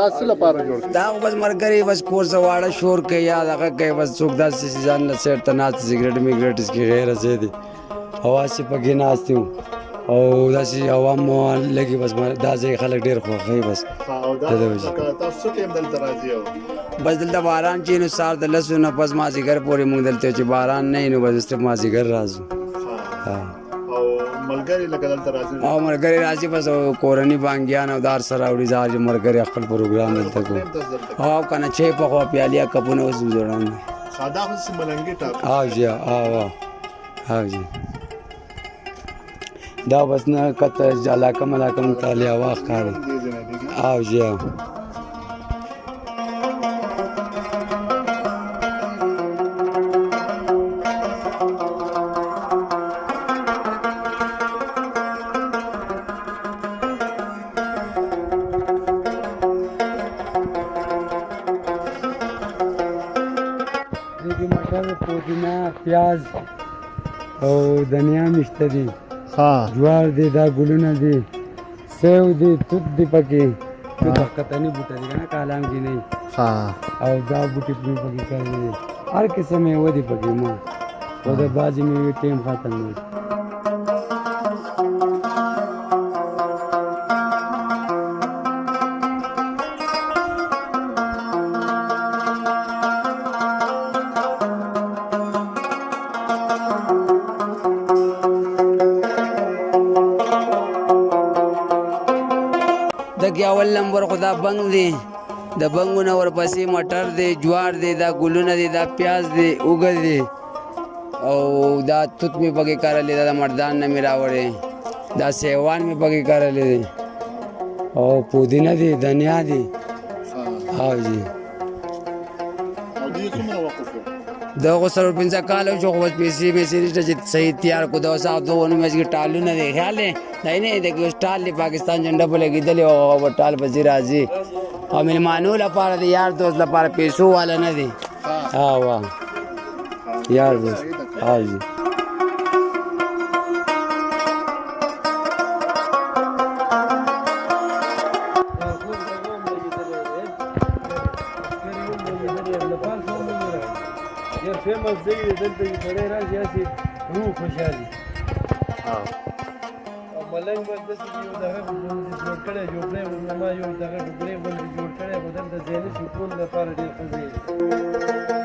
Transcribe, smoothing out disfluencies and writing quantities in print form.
دا څه لپاره جوړ دا خو بس ملګري بس کور څه واړه شور کوي یا دغه کوي بس څوک داسې چې ځان له سیټ ته ناست سګرېټ میګرېټ څکي غیره څه دي هواسې پکې ناست یو او داسې عوام لګي بس دا ځای خلک ډېر خوښوي بس او دا تاسو ټیم دلته راځي او بس دلته باران چې نو سهار د لسو نه پس مازدیګر پورې موږ دلته چې باران نه وي نو بس صرف مازدیګر راځو او ملګري لکه دلته راځي او ملګري راځي بس کورني بانګیان او دار سره وړي ځار چې ملګري خپل پروګرام دلته کوي او کنه چې په خوا پیالیا کپونه اوس جوړان ساده خو سیملنګي ټاپ او جی او جی دا بس نه کته علاقه ملاقه مطالعه واخ کار او جی مټر پودینه پیاز او دنیا مشته دي جوار دی دا ګلونه دي سیو دی توت دی پکې توت حقیقتنی بوټه دی کنه کالام کې نه او دا بوټي پکې کړی دي هر قسم میوه دي پکې مو او د بازي میوه ټیم ختم دی دغه اول نمبر خدا بنګ دی د بنګو نه ورپسې مټر دی جوار دی دا ګلونه دی دا پیاز دی اوږه دی او دا توت مې پکې کرلی دا د مردان نه مې راوړی دا سیوان مې پکې کرلی دی او پودینه دی دنیا دی او جی دا خو سره 15 کال شو خو پیسې نشته چې صحیح تیار کو دا اوس دونه مېز کې ټالونه دی خیال دی نه د ټال دی پاکستان جنډه په لګېدلې او ټال پسې راځي او مېلمانو لپاره دی یار دوست لپاره پیسو والا نه دی واه یار دوست جی فیمس دی دلته چې سړی راشي هسې روح خوشحالي او ملنګ بس داسې یو دغه جوړ کړی جوړکړی ما یو دغه ډوکړی غوندې جوړ کړی خو دلته ذهني سکون لپاره ډېر ښه ځای دی